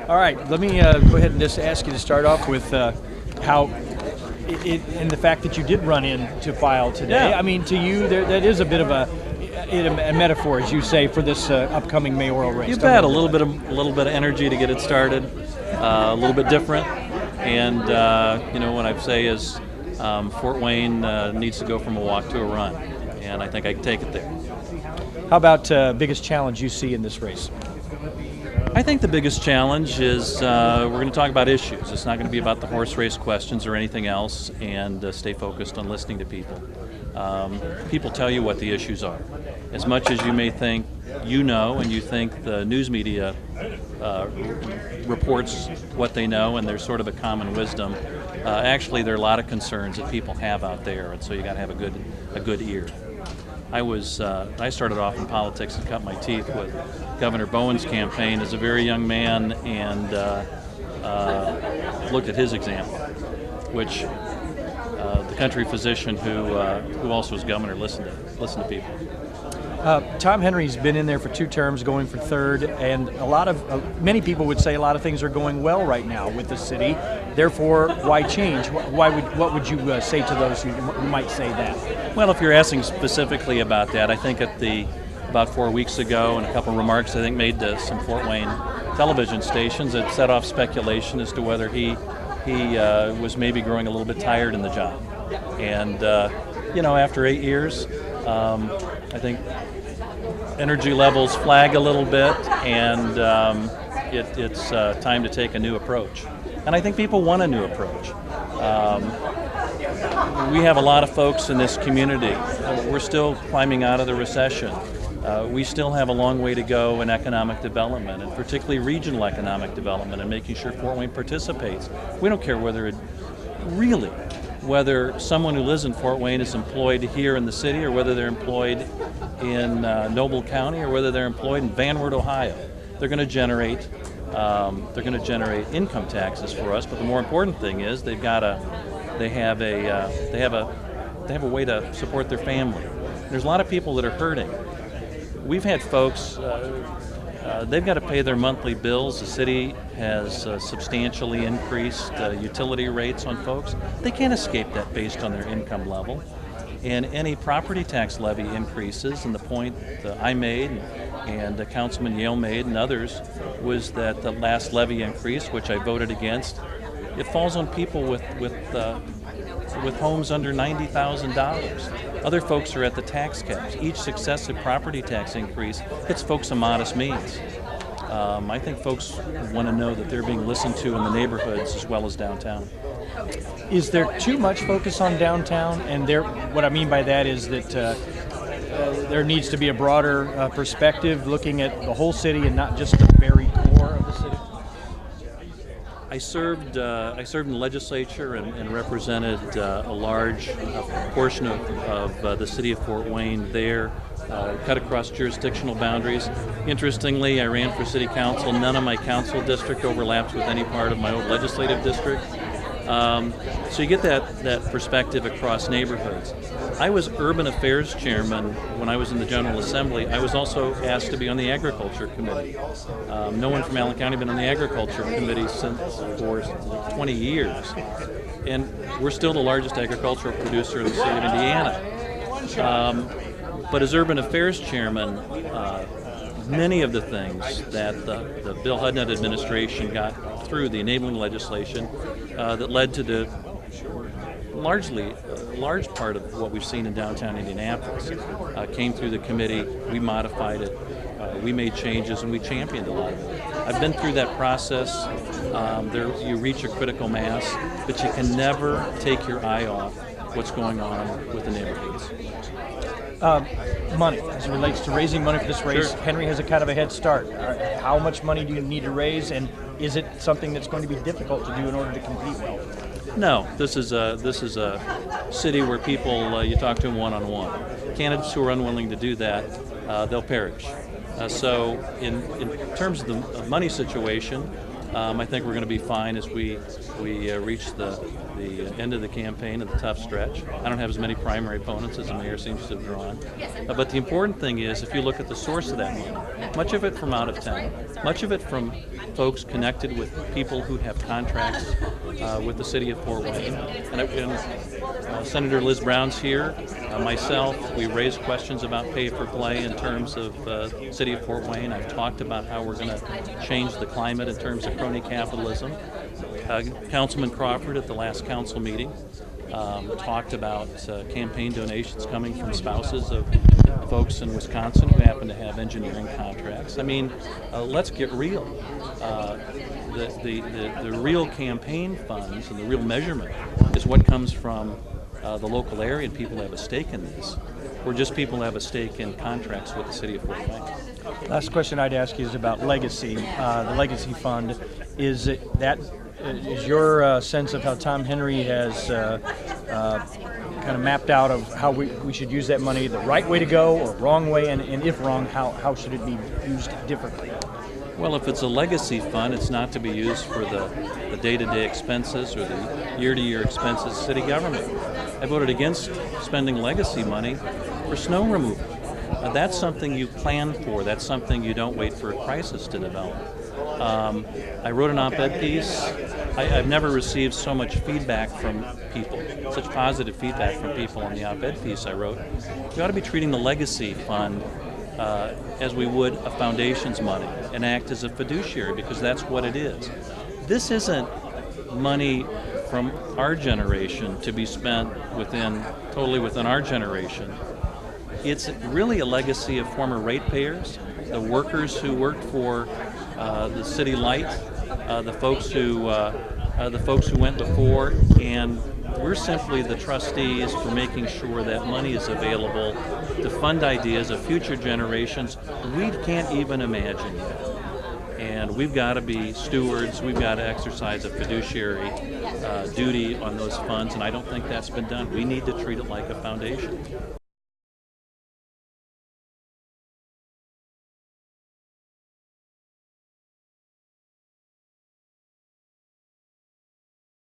All right, let me go ahead and just ask you to start off with how, and the fact that you did run in to file today. Yeah. I mean, to you, that is a bit of a metaphor, as you say, for this upcoming mayoral race. You bet. A little bit of energy to get it started, a little bit different, and what I say is Fort Wayne needs to go from a walk to a run, and I think I can take it there. How about biggest challenge you see in this race? I think the biggest challenge is we're going to talk about issues. It's not going to be about the horse race questions or anything else, and stay focused on listening to people. People tell you what the issues are. As much as you may think you know, and you think the news media reports what they know, and there's sort of a common wisdom, actually there are a lot of concerns that people have out there, and so you got to have a good ear. I started off in politics and cut my teeth with Governor Bowen's campaign as a very young man, and looked at his example, which the country physician who also was governor listened to people. Tom Henry's been in there for 2 terms, going for 3rd, and many people would say a lot of things are going well right now with the city. Therefore, why change? What would you say to those who might say that? Well, if you're asking specifically about that, I think about 4 weeks ago, and a couple of remarks I think made to some Fort Wayne television stations, it set off speculation as to whether he was maybe growing a little bit tired in the job. And after 8 years, I think energy levels flag a little bit, and it's time to take a new approach. And I think people want a new approach. We have a lot of folks in this community. We're still climbing out of the recession. We still have a long way to go in economic development, and particularly regional economic development, and making sure Fort Wayne participates. We don't care whether someone who lives in Fort Wayne is employed here in the city, or whether they're employed in Noble County, or whether they're employed in Van Wert, Ohio. They're going to generate income taxes for us. But the more important thing is they have a way to support their family. There's a lot of people that are hurting. We've had folks. They've got to pay their monthly bills. The city has substantially increased utility rates on folks. They can't escape that based on their income level. And any property tax levy increases, and the point that I made and Councilman Yale made and others was that the last levy increase, which I voted against, it falls on people with homes under $90,000. Other folks are at the tax caps. Each successive property tax increase hits folks of modest means. I think folks want to know that they're being listened to in the neighborhoods as well as downtown. Is there too much focus on downtown? And what I mean by that is that there needs to be a broader perspective, looking at the whole city and not just the very core of the city. I served in the legislature and represented a large portion of the city of Fort Wayne there, cut across jurisdictional boundaries. Interestingly, I ran for city council. None of my council district overlaps with any part of my old legislative district. So you get that perspective across neighborhoods. I was urban affairs chairman when I was in the General Assembly. I was also asked to be on the agriculture committee. No one from Allen County has been on the agriculture committee for 20 years. And we're still the largest agricultural producer in the state of Indiana. But as urban affairs chairman, many of the things that the Bill Hudnut administration got through, the enabling legislation that led to the large part of what we've seen in downtown Indianapolis, came through the committee. We modified it, we made changes, and we championed a lot of it. I've been through that process. You reach a critical mass, but you can never take your eye off what's going on with the neighborhoods. Money, as it relates to raising money for this race. Sure. Henry has a kind of a head start. How much money do you need to raise, and is it something that's going to be difficult to do in order to compete well? No, this is a city where people, you talk to them one-on-one. Candidates who are unwilling to do that, they'll perish. So in terms of the money situation, I think we're going to be fine as we reach the end of the campaign and the tough stretch. I don't have as many primary opponents as the mayor seems to have drawn. But the important thing is, if you look at the source of that money, much of it from out of town, much of it from folks connected with people who have contracts with the city of Fort Wayne. And Senator Liz Brown's here, myself, we raised questions about pay for play in terms of city of Fort Wayne. I've talked about how we're going to change the climate in terms of crony capitalism. Councilman Crawford at the last council meeting talked about campaign donations coming from spouses of folks in Wisconsin who happen to have engineering contracts. I mean, let's get real. The real campaign funds and the real measurement is what comes from the local area, and people have a stake in this. Or just people have a stake in contracts with the city of Fort Wayne. Last question I'd ask you is about legacy. The legacy fund, is your sense of how Tom Henry has kind of mapped out of how we should use that money the right way to go or wrong way, and if wrong, how should it be used differently? Well, if it's a legacy fund, it's not to be used for the day-to-day expenses or the year-to-year expenses of city government. I voted against spending legacy money for snow removal. That's something you plan for. That's something you don't wait for a crisis to develop. I wrote an op-ed piece. I've never received so much feedback from people, such positive feedback from people on the op-ed piece I wrote. We ought to be treating the legacy fund as we would a foundation's money and act as a fiduciary, because that's what it is. This isn't money from our generation to be spent totally within our generation. It's really a legacy of former ratepayers, the workers who worked for the city light, the folks who went before, and we're simply the trustees for making sure that money is available to fund ideas of future generations we can't even imagine yet. And we've got to be stewards. We've got to exercise a fiduciary duty on those funds, and I don't think that's been done. We need to treat it like a foundation.